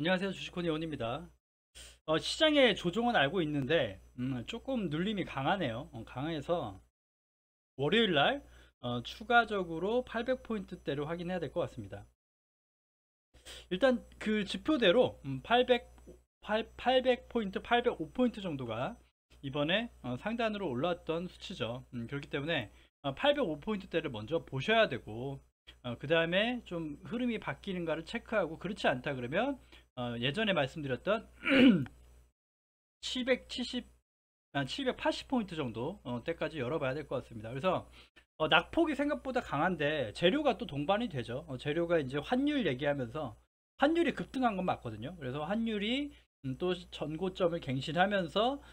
안녕하세요. 주식코니 원입니다. 시장의 조종은 알고 있는데 조금 눌림이 강하네요. 강해서 월요일날 추가적으로 800포인트대를 확인해야 될 것 같습니다. 일단 그 지표대로 800포인트, 805포인트 정도가 이번에 상단으로 올라왔던 수치죠. 그렇기 때문에 805포인트대를 먼저 보셔야 되고, 그 다음에 좀 흐름이 바뀌는가를 체크하고, 그렇지 않다 그러면 예전에 말씀드렸던 770, 780포인트 정도 때까지 열어봐야 될 것 같습니다. 그래서 낙폭이 생각보다 강한데 재료가 또 동반이 되죠. 재료가 이제 환율 얘기하면서 환율이 급등한 건 맞거든요. 그래서 환율이 또 전고점을 갱신하면서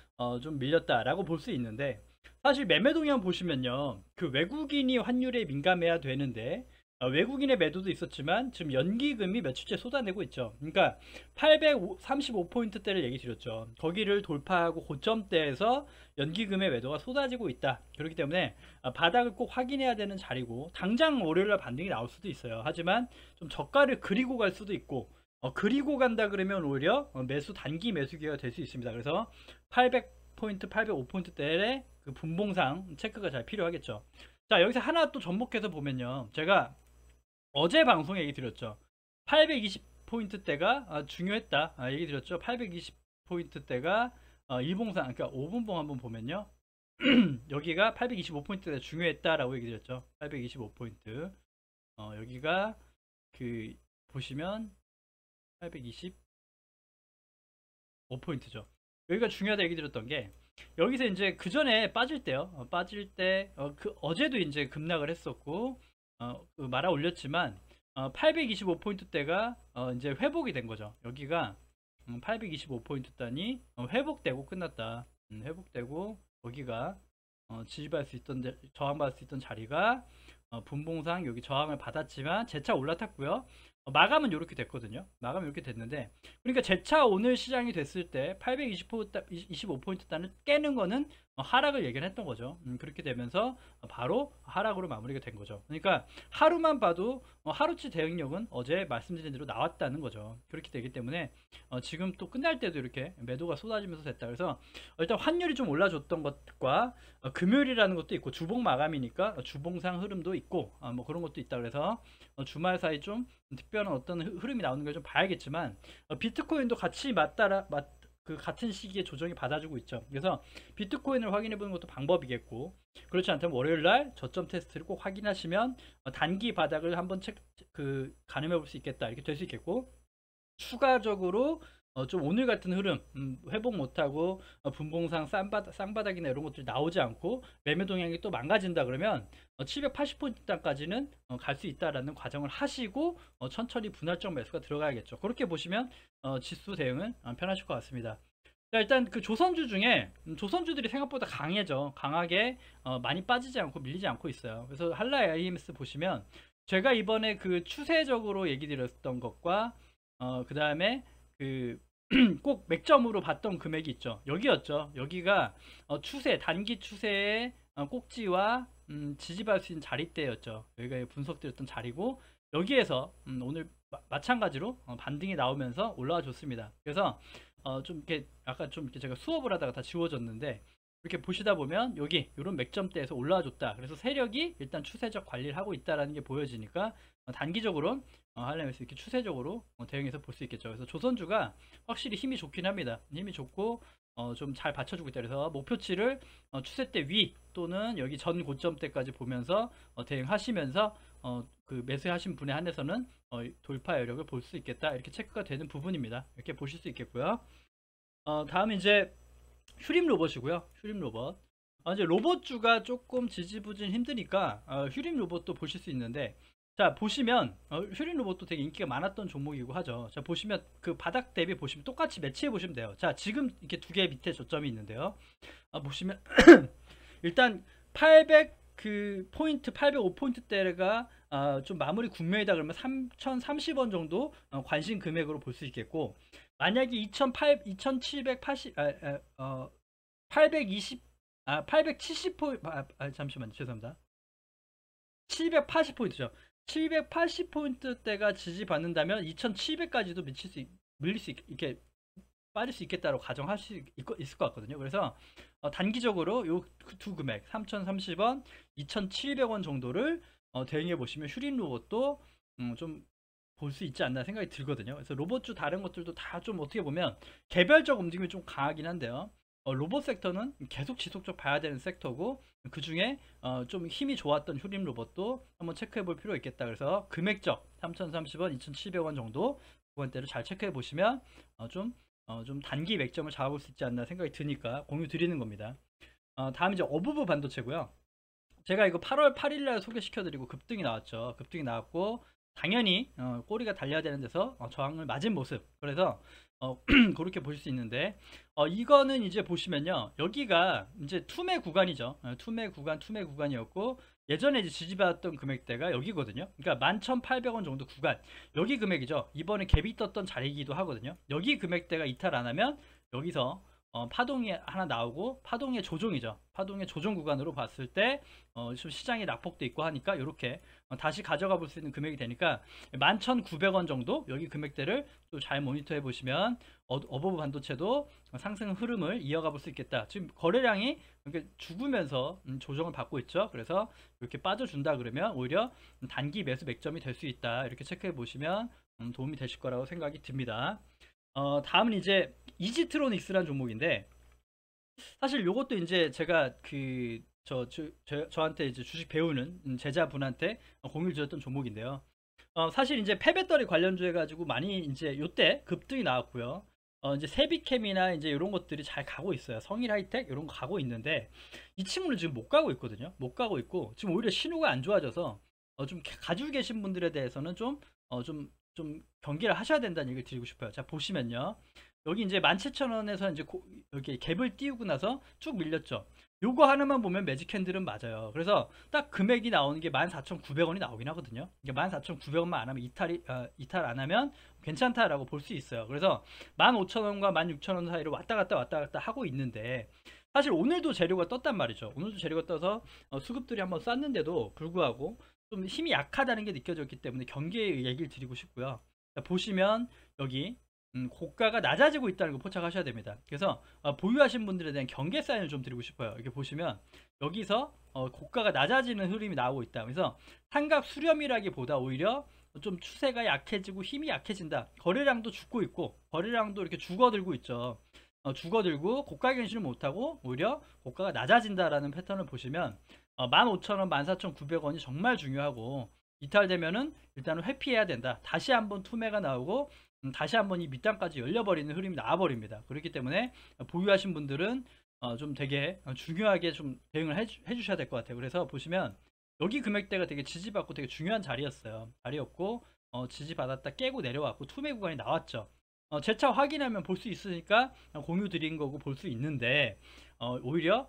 좀 밀렸다라고 볼 수 있는데, 사실 매매 동향 보시면요, 그 외국인이 환율에 민감해야 되는데 외국인의 매도도 있었지만 지금 연기금이 며칠째 쏟아내고 있죠. 그러니까 835포인트대를 얘기 드렸죠. 거기를 돌파하고 고점대에서 연기금의 매도가 쏟아지고 있다. 그렇기 때문에 바닥을 꼭 확인해야 되는 자리고, 당장 월요일날 반등이 나올 수도 있어요. 하지만 좀 저가를 그리고 갈 수도 있고, 그리고 간다 그러면 오히려 매수 단기 매수 기회가 될 수 있습니다. 그래서 800포인트, 805포인트대의 그 분봉상 체크가 잘 필요하겠죠. 자, 여기서 하나 또 접목해서 보면요, 제가 어제 방송에 얘기 드렸죠. 820포인트대가 중요했다 얘기 드렸죠. 820포인트대가 일봉상, 그러니까 5분봉 한번 보면요, 여기가 825포인트가 중요했다라고 얘기 드렸죠. 825포인트. 여기가 그 보시면 825포인트죠. 여기가 중요하다 얘기 드렸던 게, 여기서 이제 그 전에 빠질 때요. 빠질 때, 그 어제도 이제 급락을 했었고, 그 말아 올렸지만, 825포인트대가 이제 회복이 된 거죠. 여기가 825포인트 단이 회복되고 끝났다. 회복되고 거기가 지지받을 수 있던 저항받을 수 있던 자리가 분봉상 여기 저항을 받았지만 재차 올라탔고요. 마감은 이렇게 됐거든요. 마감은 이렇게 됐는데, 그러니까 재차 오늘 시장이 됐을 때 825포인트 단을 깨는 거는 하락을 예견했던 거죠. 그렇게 되면서 바로 하락으로 마무리가 된 거죠. 그러니까 하루만 봐도 하루치 대응력은 어제 말씀드린 대로 나왔다는 거죠. 그렇게 되기 때문에 지금 또 끝날 때도 이렇게 매도가 쏟아지면서 됐다. 그래서 일단 환율이 좀 올라줬던 것과 금요일이라는 것도 있고 주봉 마감이니까 주봉상 흐름도 있고 뭐 그런 것도 있다. 그래서 주말 사이 좀 특별한 어떤 흐름이 나오는 걸 좀 봐야겠지만, 비트코인도 같이 그 같은 시기에 조정이 받아주고 있죠. 그래서 비트코인을 확인해 보는 것도 방법이겠고, 그렇지 않다면 월요일날 저점 테스트를 꼭 확인하시면 단기 바닥을 한번 가늠해 볼 수 있겠다, 이렇게 될 수 있겠고, 추가적으로 좀 오늘 같은 흐름 회복 못하고 분봉상 쌍바닥이나 이런 것들이 나오지 않고 매매 동향이 또 망가진다 그러면 780포인트까지는 갈 수 있다라는 과정을 하시고 천천히 분할적 매수가 들어가야겠죠. 그렇게 보시면 지수 대응은 편하실 것 같습니다. 자, 일단 그 조선주 중에 조선주들이 생각보다 강해져. 강하게 많이 빠지지 않고 밀리지 않고 있어요. 그래서 한라 IMS 보시면 제가 이번에 그 추세적으로 얘기 드렸던 것과 그 다음에 그 꼭 맥점으로 봤던 금액이 있죠. 여기였죠. 여기가 추세, 단기 추세의 꼭지와 지지받을 수 있는 자리대였죠. 여기가 분석드렸던 자리고, 여기에서 오늘 마찬가지로 반등이 나오면서 올라와 줬습니다. 그래서 좀 이렇게 아까 좀 이렇게 제가 수업을 하다가 다 지워졌는데, 이렇게 보시다 보면 여기 이런 맥점대에서 올라와 줬다. 그래서 세력이 일단 추세적 관리를 하고 있다라는 게 보여지니까 단기적으로 하려면 이렇게 추세적으로 대응해서 볼 수 있겠죠. 그래서 조선주가 확실히 힘이 좋긴 합니다. 힘이 좋고 좀 잘 받쳐주고 있다. 그래서 목표치를 추세대 위 또는 여기 전 고점대까지 보면서 대응하시면서 그 매수하신 분에 한해서는 돌파 여력을 볼 수 있겠다, 이렇게 체크가 되는 부분입니다. 이렇게 보실 수 있겠고요. 다음 이제 휴림 로봇이고요. 휴림 로봇. 이제 로봇주가 조금 지지부진 힘드니까 휴림 로봇도 보실 수 있는데, 자 보시면 휴림 로봇도 되게 인기가 많았던 종목이고 하죠. 자 보시면 그 바닥 대비 보시면 똑같이 매치해 보시면 돼요. 자 지금 이렇게 두 개 밑에 저점이 있는데요. 보시면 일단 800 그 포인트 805포인트대가 좀 마무리 국면이다 그러면 3030원 정도 관심 금액으로 볼 수 있겠고, 만약에 2780 820 870포인트 잠시만요. 죄송합니다. 780포인트죠. 780포인트대가 지지받는다면 2700까지도 미칠 수 밀릴 수 있게 빠질 수 있겠다고 가정할 수 있을 것 같거든요. 그래서 단기적으로 요 두 금액 3,030원, 2,700원 정도를 대응해 보시면 휴림 로봇도 좀 볼 수 있지 않나 생각이 들거든요. 그래서 로봇주 다른 것들도 다 좀 어떻게 보면 개별적 움직임이 좀 강하긴 한데요. 로봇 섹터는 계속 지속적 봐야 되는 섹터고, 그 중에 좀 힘이 좋았던 휴림 로봇도 한번 체크해 볼 필요 있겠다. 그래서 금액적 3,030원, 2,700원 정도 구간대를 잘 체크해 보시면 좀 단기 맥점을 잡아볼 수 있지 않나 생각이 드니까 공유 드리는 겁니다. 다음 이제 어부부 반도체고요. 제가 이거 8월 8일날 소개시켜드리고 급등이 나왔죠. 급등이 나왔고 당연히 꼬리가 달려야 되는 데서 저항을 맞은 모습. 그래서 그렇게 보실 수 있는데, 이거는 이제 보시면요, 여기가 이제 투매 구간이죠. 투매 구간이었고, 예전에 이제 지지받았던 금액대가 여기거든요. 그러니까 11,800원 정도 구간, 여기 금액이죠. 이번에 갭이 떴던 자리이기도 하거든요. 여기 금액대가 이탈 안 하면 여기서 파동이 하나 나오고, 파동의 조정이죠. 파동의 조정 구간으로 봤을 때 좀 시장이 낙폭도 있고 하니까 이렇게 다시 가져가 볼 수 있는 금액이 되니까 11,900원 정도 여기 금액대를 또 잘 모니터해 보시면 어버브 반도체도 상승 흐름을 이어가 볼 수 있겠다. 지금 거래량이 이렇게 죽으면서 조정을 받고 있죠. 그래서 이렇게 빠져준다 그러면 오히려 단기 매수 맥점이 될 수 있다. 이렇게 체크해 보시면 도움이 되실 거라고 생각이 듭니다. 다음은 이제 이지트로닉스라는 종목인데, 사실 요것도 이제 제가 저한테 이제 주식 배우는 제자분한테 공유를 드렸던 종목인데요. 사실 이제 폐배터리 관련주 해가지고 많이 이제 요때 급등이 나왔고요. 이제 세비캠이나 이제 이런 것들이 잘 가고 있어요. 성일 하이텍 이런 거 가고 있는데, 이 친구는 지금 못 가고 있거든요. 못 가고 있고 지금 오히려 신호가 안 좋아져서 좀 가지고 계신 분들에 대해서는 좀 경계를 하셔야 된다는 얘기를 드리고 싶어요. 자, 보시면요. 여기 이제 17,000원에서 이제 여기 갭을 띄우고 나서 쭉 밀렸죠. 요거 하나만 보면 매직 캔들은 맞아요. 그래서 딱 금액이 나오는 게 14,900원이 나오긴 하거든요. 이게 14,900원만 안 하면 이탈 안 하면 괜찮다라고 볼 수 있어요. 그래서 15,000원과 16,000원 사이로 왔다 갔다 하고 있는데, 사실 오늘도 재료가 떴단 말이죠. 오늘도 재료가 떠서 수급들이 한번 쐈는데도 불구하고 좀 힘이 약하다는 게 느껴졌기 때문에 경계의 얘기를 드리고 싶고요. 자, 보시면 여기 고가가 낮아지고 있다는 거 포착하셔야 됩니다. 그래서 보유하신 분들에 대한 경계 사인을 좀 드리고 싶어요. 이렇게 보시면 여기서 고가가 낮아지는 흐름이 나오고 있다. 그래서 상각 수렴이라기보다 오히려 좀 추세가 약해지고 힘이 약해진다. 거래량도 죽고 있고, 거래량도 이렇게 죽어들고 있죠. 죽어들고 고가 견신을 못하고 오히려 고가가 낮아진다라는 패턴을 보시면 15,000원, 14,900원이 정말 중요하고, 이탈되면은 일단은 회피해야 된다. 다시 한번 투매가 나오고 다시 한번 이 밑단까지 열려버리는 흐름이 나와버립니다. 그렇기 때문에 보유하신 분들은 좀 되게 중요하게 좀 대응을 해주셔야 될 것 같아요. 그래서 보시면 여기 금액대가 되게 지지받고 되게 중요한 자리였고, 지지받았다 깨고 내려왔고 투매 구간이 나왔죠. 재차 확인하면 볼 수 있으니까 공유 드린 거고 볼 수 있는데, 오히려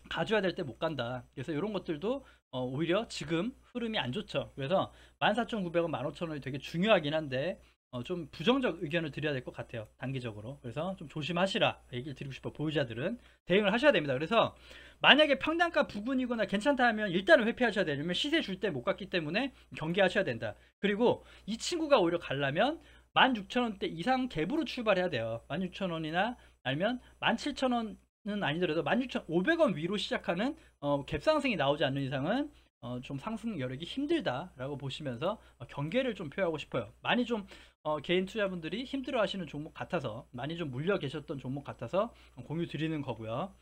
가져야 될 때 못 간다. 그래서 이런 것들도 오히려 지금 흐름이 안 좋죠. 그래서 14,900원, 15,000원이 되게 중요하긴 한데 좀 부정적 의견을 드려야 될 것 같아요. 단기적으로. 그래서 좀 조심하시라 얘기를 드리고 싶어. 보유자들은 대응을 하셔야 됩니다. 그래서 만약에 평단가 부근이거나 괜찮다 하면 일단은 회피하셔야 되냐면 시세 줄 때 못 갔기 때문에 경계하셔야 된다. 그리고 이 친구가 오히려 가려면 16,000원대 이상 갭으로 출발해야 돼요. 16,000원이나 아니면 17,000원 는 아니더라도 16,500원 위로 시작하는 갭 상승이 나오지 않는 이상은 좀 상승 여력이 힘들다라고 보시면서 경계를 좀 표하고 싶어요. 많이 좀 개인 투자분들이 힘들어 하시는 종목 같아서, 많이 좀 물려 계셨던 종목 같아서 공유 드리는 거고요.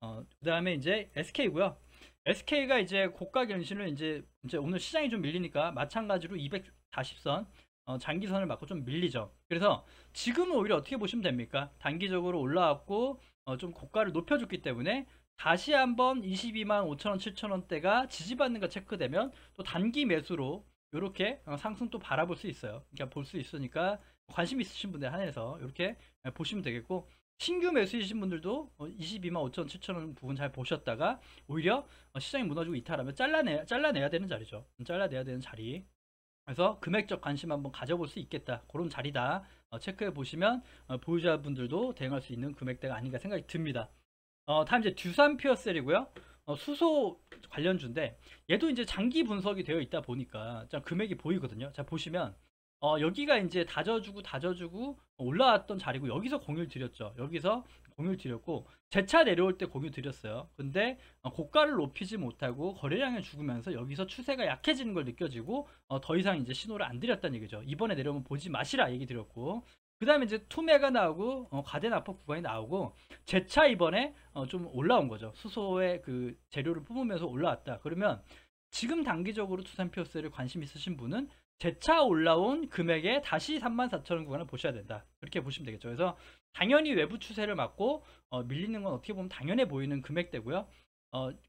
그 다음에 이제 SK고요. SK가 이제 고가 견신을 이제 오늘 시장이 좀 밀리니까 마찬가지로 240선 장기선을 맞고 좀 밀리죠. 그래서 지금은 오히려 어떻게 보시면 됩니까? 단기적으로 올라왔고 좀 고가를 높여줬기 때문에 다시 한번 22만 5천원 7천원대가 지지받는 거 체크되면 또 단기 매수로 이렇게 상승 또 바라볼 수 있어요. 그러니까 볼 수 있으니까 관심 있으신 분들 한해서 이렇게 보시면 되겠고, 신규 매수이신 분들도 22만 5천 7천원 부분 잘 보셨다가 오히려 시장이 무너지고 이탈하면 잘라내야 되는 자리죠. 잘라내야 되는 자리. 그래서 금액적 관심 한번 가져볼 수 있겠다. 그런 자리다. 체크해 보시면 보유자분들도 대응할 수 있는 금액대가 아닌가 생각이 듭니다. 다음 이제 듀산 퓨어셀이고요. 수소 관련주인데 얘도 이제 장기 분석이 되어 있다 보니까 자, 금액이 보이거든요. 자, 보시면 여기가 이제 다져주고 올라왔던 자리고 여기서 공유를 드렸죠. 여기서 공유를 드렸고 재차 내려올 때 공유 드렸어요. 근데 고가를 높이지 못하고 거래량이 죽으면서 여기서 추세가 약해지는 걸 느껴지고 더 이상 이제 신호를 안 드렸다는 얘기죠. 이번에 내려오면 보지 마시라 얘기 드렸고 그 다음에 이제 투매가 나오고 가덴 아퍼 구간이 나오고 재차 이번에 좀 올라온 거죠. 수소의 그 재료를 뿜으면서 올라왔다. 그러면 지금 단기적으로 투싼피어스를 관심 있으신 분은 재차 올라온 금액에 다시 34,000원 구간을 보셔야 된다. 그렇게 보시면 되겠죠. 그래서 당연히 외부 추세를 맞고 밀리는 건 어떻게 보면 당연해 보이는 금액대고요.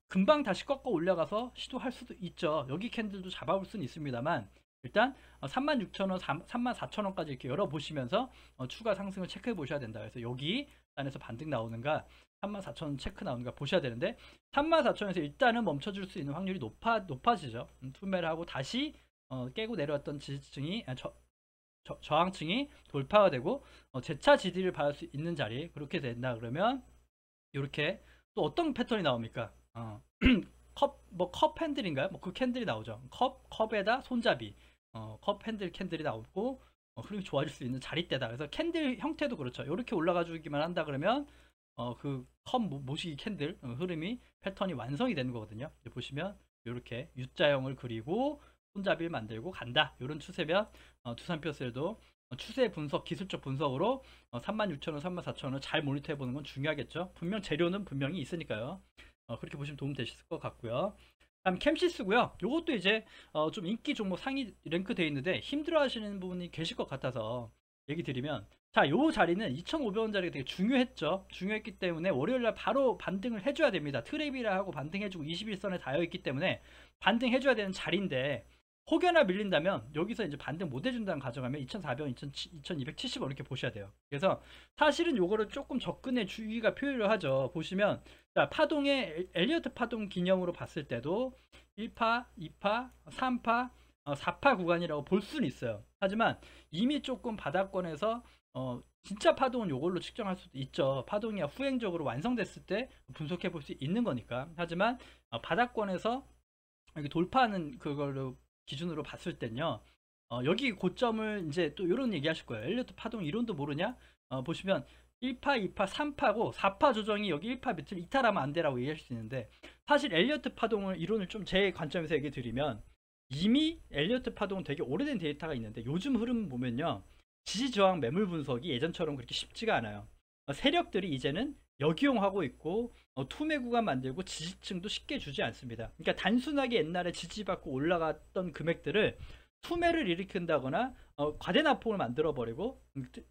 금방 다시 꺾어 올라가서 시도할 수도 있죠. 여기 캔들도 잡아볼 수는 있습니다만 일단 36,000원, 34,000원까지 이렇게 열어보시면서 추가 상승을 체크해 보셔야 된다. 그래서 여기 안에서 반등 나오는가 34,000원 체크 나오는가 보셔야 되는데 34,000원에서 일단은 멈춰줄 수 있는 확률이 높아지죠. 투매를 하고 다시 깨고 내려왔던 지지층이 저항층이 돌파가 되고 재차 지지를 받을 수 있는 자리 그렇게 된다 그러면 이렇게 또 어떤 패턴이 나옵니까? 컵 핸들인가요? 뭐 그 캔들이 나오죠. 컵에다 손잡이 컵 핸들 캔들이 나오고 흐름이 좋아질 수 있는 자리대다. 그래서 캔들 형태도 그렇죠. 이렇게 올라가 주기만 한다 그러면 그 컵 모시기 캔들 흐름이 패턴이 완성이 되는 거거든요. 이제 보시면 이렇게 U자형을 그리고 손잡이를 만들고 간다. 이런 추세면 두산피어스에도 추세 분석, 기술적 분석으로 36,000원, 34,000원 잘 모니터해 보는 건 중요하겠죠. 분명 재료는 분명히 있으니까요. 그렇게 보시면 도움 되실 것 같고요. 다음 캠시스고요. 이것도 이제 좀 인기 종목 상위 랭크 되어 있는데 힘들어 하시는 분이 계실 것 같아서 얘기 드리면 자, 요 자리는 2,500원 자리가 되게 중요했죠. 중요했기 때문에 월요일날 바로 반등을 해줘야 됩니다. 트랩이라 하고 반등해주고 21선에 닿여있기 때문에 반등해줘야 되는 자리인데 혹여나 밀린다면 여기서 이제 반등 못 해준다는 가정하면 2,400원, 2,270원 이렇게 보셔야 돼요. 그래서 사실은 요거를 조금 접근의 주의가 필요하죠. 보시면 자, 파동의 엘리어트 파동 기념으로 봤을 때도 1파, 2파, 3파, 4파 구간이라고 볼 수는 있어요. 하지만 이미 조금 바닥권에서 진짜 파동은 요걸로 측정할 수도 있죠. 파동이 후행적으로 완성됐을 때 분석해 볼 수 있는 거니까. 하지만 바닥권에서 여기 돌파하는 그걸로 기준으로 봤을 땐요. 여기 고점을 이제 또 이런 얘기 하실 거예요. 엘리어트 파동 이론도 모르냐? 보시면 1파, 2파, 3파고 4파 조정이 여기 1파 밑을 이탈하면 안 되라고 얘기할 수 있는데 사실 엘리어트 파동을 이론을 좀 제 관점에서 얘기 드리면 이미 엘리어트 파동은 되게 오래된 데이터가 있는데 요즘 흐름 보면요. 지지저항 매물 분석이 예전처럼 그렇게 쉽지가 않아요. 세력들이 이제는 역이용하고 있고 투매 구간 만들고 지지층도 쉽게 주지 않습니다. 그러니까 단순하게 옛날에 지지받고 올라갔던 금액들을 투매를 일으킨다거나 과대납폭을 만들어 버리고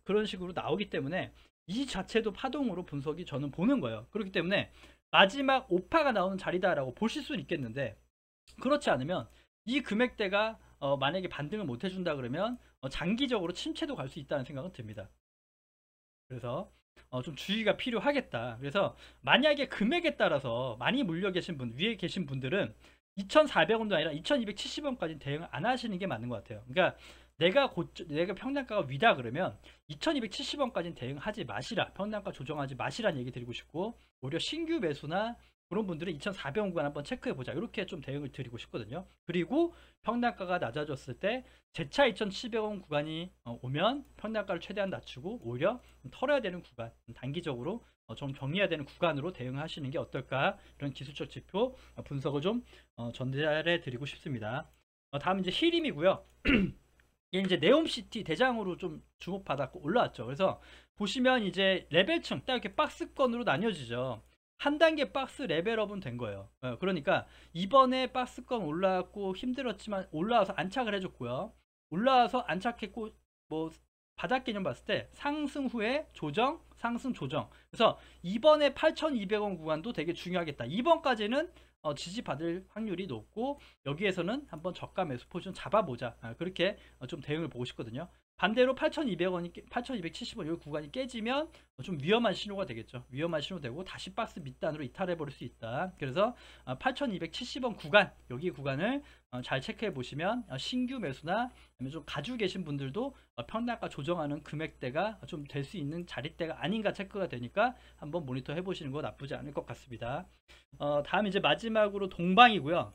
그런 식으로 나오기 때문에 이 자체도 파동으로 분석이 저는 보는 거예요. 그렇기 때문에 마지막 5파가 나오는 자리다라고 보실 수는 있겠는데 그렇지 않으면 이 금액대가 만약에 반등을 못 해준다 그러면 장기적으로 침체도 갈 수 있다는 생각은 듭니다. 그래서 좀 주의가 필요하겠다. 그래서 만약에 금액에 따라서 많이 물려 계신 분, 위에 계신 분들은 2,400원도 아니라 2,270원까지 대응을 안 하시는 게 맞는 것 같아요. 그러니까 내가 평단가가 위다 그러면 2,270원까지는 대응하지 마시라. 평단가 조정하지 마시라는 얘기 드리고 싶고 오히려 신규 매수나 그런 분들은 2,400원 구간 한번 체크해 보자. 이렇게 좀 대응을 드리고 싶거든요. 그리고 평단가가 낮아졌을 때 재차 2,700원 구간이 오면 평단가를 최대한 낮추고 오히려 털어야 되는 구간, 단기적으로 좀 정리해야 되는 구간으로 대응하시는 게 어떨까? 이런 기술적 지표 분석을 좀 전달해 드리고 싶습니다. 다음 이제 히림이고요. 이게 이제 네옴시티 대장으로 좀 주목받았고 올라왔죠. 그래서 보시면 이제 레벨층 딱 이렇게 박스권으로 나뉘어지죠. 한 단계 박스 레벨업은 된 거예요. 그러니까 이번에 박스권 올라왔고 힘들었지만 올라와서 안착을 해줬고요. 올라와서 안착했고 뭐 바닥 개념 봤을 때 상승 후에 조정, 상승 조정. 그래서 이번에 8,200원 구간도 되게 중요하겠다. 이번까지는 지지받을 확률이 높고 여기에서는 한번 저가 매수 포지션 잡아보자. 그렇게 좀 대응을 보고 싶거든요. 반대로 8,200원이 8,270원 이 구간이 깨지면 좀 위험한 신호가 되겠죠. 위험한 신호 되고 다시 박스 밑단으로 이탈해 버릴 수 있다. 그래서 8,270원 구간 여기 구간을 잘 체크해 보시면 신규 매수나 아니면 좀 가지고 계신 분들도 평단가 조정하는 금액대가 좀 될 수 있는 자리대가 아닌가 체크가 되니까 한번 모니터 해 보시는 거 나쁘지 않을 것 같습니다. 다음 이제 마지막으로 동방이고요.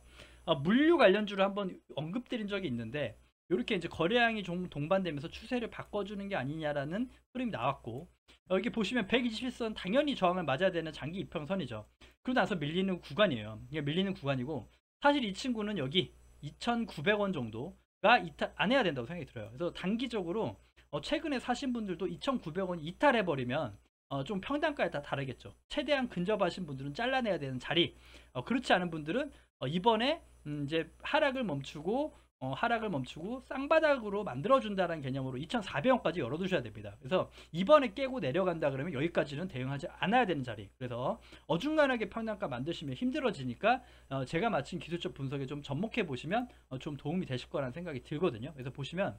물류 관련주를 한번 언급드린 적이 있는데 이렇게 이제 거래량이 좀 동반되면서 추세를 바꿔주는 게 아니냐라는 흐름이 나왔고, 여기 보시면 121선 당연히 저항을 맞아야 되는 장기 이평선이죠. 그러고 나서 밀리는 구간이에요. 이게 밀리는 구간이고, 사실 이 친구는 여기 2,900원 정도가 이탈 안 해야 된다고 생각이 들어요. 그래서 단기적으로 최근에 사신 분들도 2,900원 이탈해버리면 좀 평단가에 다 다르겠죠. 최대한 근접하신 분들은 잘라내야 되는 자리, 그렇지 않은 분들은 이번에 이제 하락을 멈추고 쌍바닥으로 만들어준다는 개념으로 2,400원까지 열어두셔야 됩니다. 그래서 이번에 깨고 내려간다 그러면 여기까지는 대응하지 않아야 되는 자리. 그래서 어중간하게 평단가 만드시면 힘들어지니까 제가 마친 기술적 분석에 좀 접목해 보시면 좀 도움이 되실 거라는 생각이 들거든요. 그래서 보시면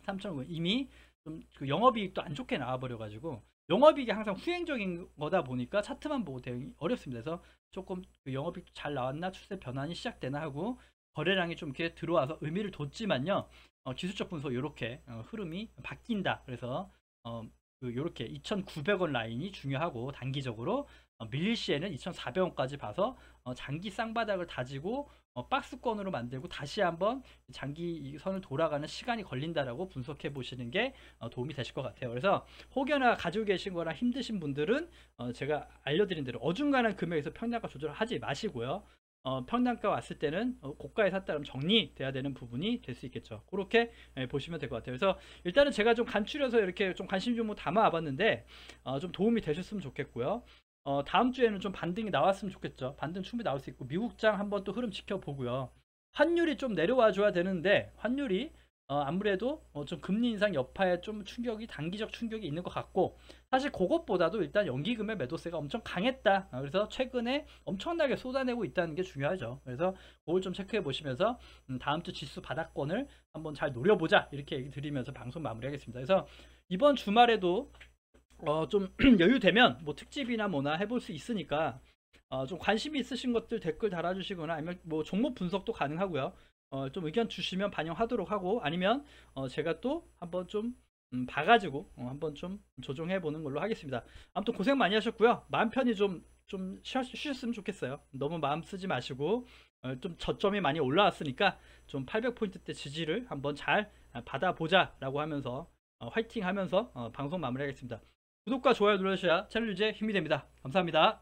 3,000원 이미 좀 그 영업이익도 안 좋게 나와버려 가지고, 영업이익이 항상 후행적인 거다 보니까 차트만 보고 대응이 어렵습니다. 그래서 조금 그 영업이익 잘 나왔나, 추세 변환이 시작되나 하고 거래량이 좀 이렇게 들어와서 의미를 뒀지만요, 기술적 분석 이렇게 흐름이 바뀐다. 그래서 이렇게 2,900원 라인이 중요하고, 단기적으로 밀릴 시에는 2,400원까지 봐서 장기 쌍바닥을 다지고 박스권으로 만들고 다시 한번 장기 선을 돌아가는 시간이 걸린다라고 분석해 보시는 게 도움이 되실 것 같아요. 그래서 혹여나 가지고 계신 거나 힘드신 분들은 제가 알려드린 대로 어중간한 금액에서 평단가 조절을 하지 마시고요, 평단가 왔을 때는 고가에 샀다 그러면 정리돼야 되는 부분이 될 수 있겠죠. 그렇게 보시면 될 것 같아요. 그래서 일단은 제가 좀 간추려서 이렇게 좀 관심 좀 담아 와봤는데 좀 도움이 되셨으면 좋겠고요. 다음 주에는 좀 반등이 나왔으면 좋겠죠. 반등 충분히 나올 수 있고, 미국장 한번 또 흐름 지켜보고요. 환율이 좀 내려와 줘야 되는데, 환율이 아무래도 좀 금리 인상 여파에 좀 단기적 충격이 있는 것 같고, 사실 그것보다도 일단 연기금의 매도세가 엄청 강했다. 그래서 최근에 엄청나게 쏟아내고 있다는 게 중요하죠. 그래서 그걸 좀 체크해 보시면서 다음 주 지수 바닥권을 한번 잘 노려보자, 이렇게 얘기 드리면서 방송 마무리하겠습니다. 그래서 이번 주말에도 좀 여유 되면 뭐 특집이나 뭐나 해볼 수 있으니까 좀 관심이 있으신 것들 댓글 달아주시거나, 아니면 뭐 종목 분석도 가능하고요. 좀 의견 주시면 반영하도록 하고, 아니면 제가 또 한번 좀 봐가지고 한번 좀 조정해 보는 걸로 하겠습니다. 아무튼 고생 많이 하셨고요. 마음 편히 좀 쉬셨으면 좋겠어요. 너무 마음 쓰지 마시고, 좀 저점이 많이 올라왔으니까 좀 800포인트대 지지를 한번 잘 받아보자 라고 하면서 화이팅 하면서 방송 마무리하겠습니다. 구독과 좋아요 눌러주셔야 채널 유지에 힘이 됩니다. 감사합니다.